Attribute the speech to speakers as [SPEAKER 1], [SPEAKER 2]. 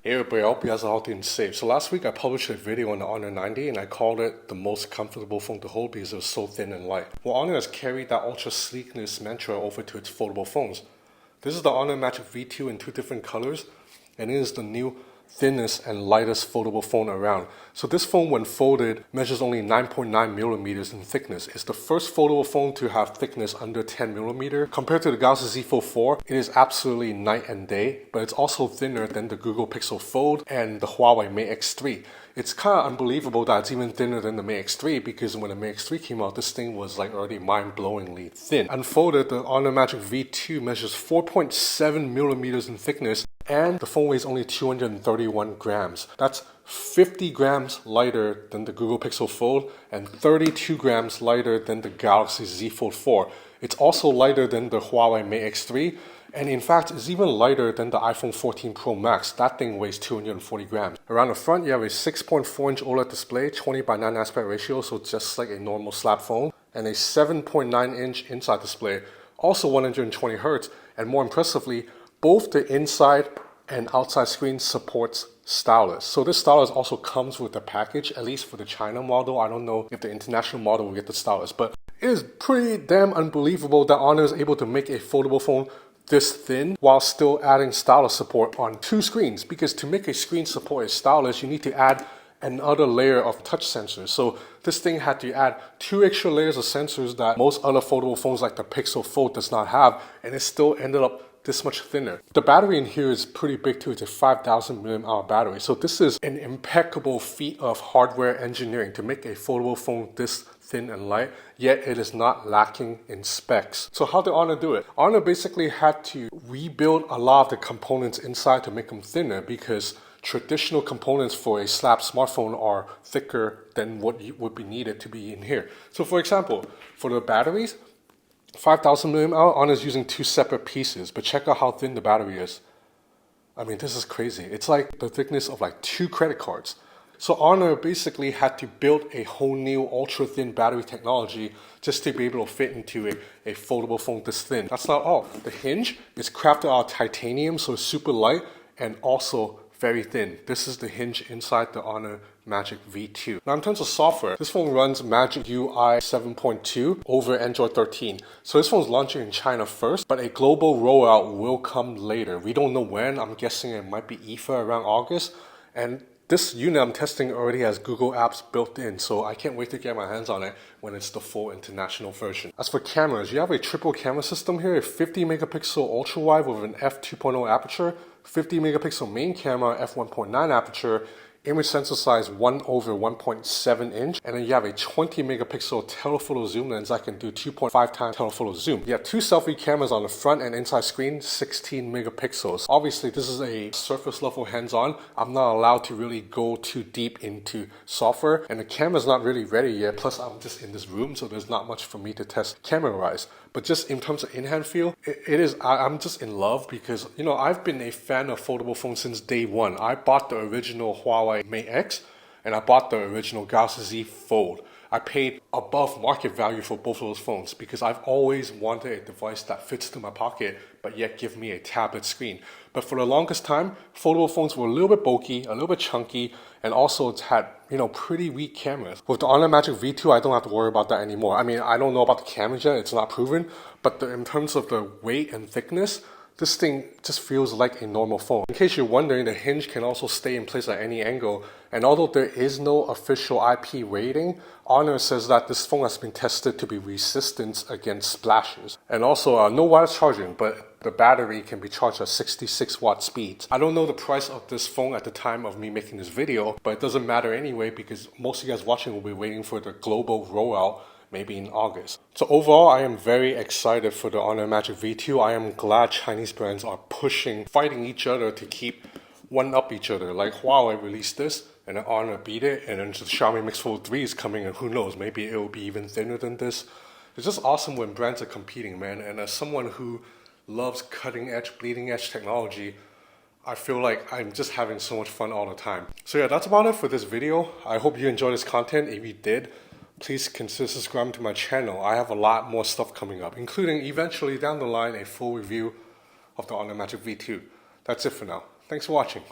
[SPEAKER 1] Hey everybody, I hope you guys are healthy and safe. So last week I published a video on the Honor 90 and I called it the most comfortable phone to hold because it was so thin and light. Well, Honor has carried that ultra sleekness mantra over to its foldable phones. This is the Honor Magic V2 in two different colors, and it is the new thinnest and lightest foldable phone around. So this phone, when folded, measures only 9.9 millimeters in thickness. It's the first foldable phone to have thickness under 10 millimeter. Compared to the Galaxy Z Fold 4, it is absolutely night and day, but it's also thinner than the Google Pixel Fold and the Huawei Mate X3. It's kind of unbelievable that it's even thinner than the Mate X3 because when the Mate X3 came out, this thing was like already mind-blowingly thin. Unfolded, the Honor Magic V2 measures 4.7 millimeters in thickness, and the phone weighs only 231 grams. That's 50 grams lighter than the Google Pixel Fold and 32 grams lighter than the Galaxy Z Fold 4. It's also lighter than the Huawei Mate X3, and in fact, it's even lighter than the iPhone 14 Pro Max. That thing weighs 240 grams. Around the front, you have a 6.4-inch OLED display, 20:9 aspect ratio, so just like a normal slap phone, and a 7.9-inch inside display, also 120 Hz, and more impressively, both the inside and outside screen supports stylus. So this stylus also comes with the package, at least for the China model. I don't know if the international model will get the stylus, but it is pretty damn unbelievable that Honor is able to make a foldable phone this thin while still adding stylus support on two screens, because to make a screen support a stylus, you need to add another layer of touch sensors. So this thing had to add 2 extra layers of sensors that most other foldable phones like the Pixel Fold does not have, and it still ended up this much thinner. The battery in here is pretty big too. It's a 5,000 mAh battery. So this is an impeccable feat of hardware engineering to make a foldable phone this thin and light, yet it is not lacking in specs. So how did Honor do it? Honor basically had to rebuild a lot of the components inside to make them thinner, because traditional components for a slab smartphone are thicker than what would be needed to be in here. So for example, for the batteries, 5,000 mAh, Honor is using 2 separate pieces, but check out how thin the battery is. I mean, this is crazy. It's like the thickness of like 2 credit cards. So Honor basically had to build a whole new ultra-thin battery technology just to be able to fit into a foldable phone this thin. That's not all. The hinge is crafted out of titanium, so it's super light and also very thin. This is the hinge inside the Honor Magic V2. Now in terms of software, this phone runs Magic UI 7.2 over Android 13. So this phone's launching in China first, but a global rollout will come later. We don't know when. I'm guessing it might be IFA around August. And this unit I'm testing already has Google Apps built in, so I can't wait to get my hands on it when it's the full international version. As for cameras, you have a triple camera system here, a 50 megapixel ultra wide with an f2.0 aperture, 50 megapixel main camera, f1.9 aperture, image sensor size 1/1.7 inch, and then you have a 20 megapixel telephoto zoom lens that can do 2.5 times telephoto zoom. You have 2 selfie cameras on the front and inside screen, 16 megapixels. Obviously, this is a surface level hands-on. I'm not allowed to really go too deep into software, and the camera's not really ready yet. Plus, I'm just in this room, so there's not much for me to test camera-wise. But just in terms of in-hand feel, I'm just in love because, you know, I've been a fan of foldable phones since day one. I bought the original Huawei Mate X and I bought the original Galaxy Z Fold. I paid above market value for both of those phones because I've always wanted a device that fits to my pocket but yet give me a tablet screen. But for the longest time, foldable phones were a little bit bulky, a little bit chunky, and also it's had, you know, pretty weak cameras. With the Honor Magic V2, I don't have to worry about that anymore. I mean, I don't know about the cameras yet, it's not proven, but in terms of the weight and thickness, this thing just feels like a normal phone. In case you're wondering, the hinge can also stay in place at any angle, and although there is no official IP rating, Honor says that this phone has been tested to be resistant against splashes. And also, no wireless charging, but the battery can be charged at 66 watt speeds. I don't know the price of this phone at the time of me making this video, but it doesn't matter anyway because most of you guys watching will be waiting for the global rollout maybe in August. So overall, I am very excited for the Honor Magic V2. I am glad Chinese brands are fighting each other to keep one-up each other. Like Huawei released this, and then Honor beat it, and then the Xiaomi Mix Fold 3 is coming, and who knows, maybe it will be even thinner than this. It's just awesome when brands are competing, man. And as someone who loves cutting-edge, bleeding-edge technology, I feel like I'm just having so much fun all the time. So yeah, that's about it for this video. I hope you enjoyed this content. If you did, please consider subscribing to my channel. I have a lot more stuff coming up, including eventually down the line a full review of the Honor Magic V2. That's it for now. Thanks for watching.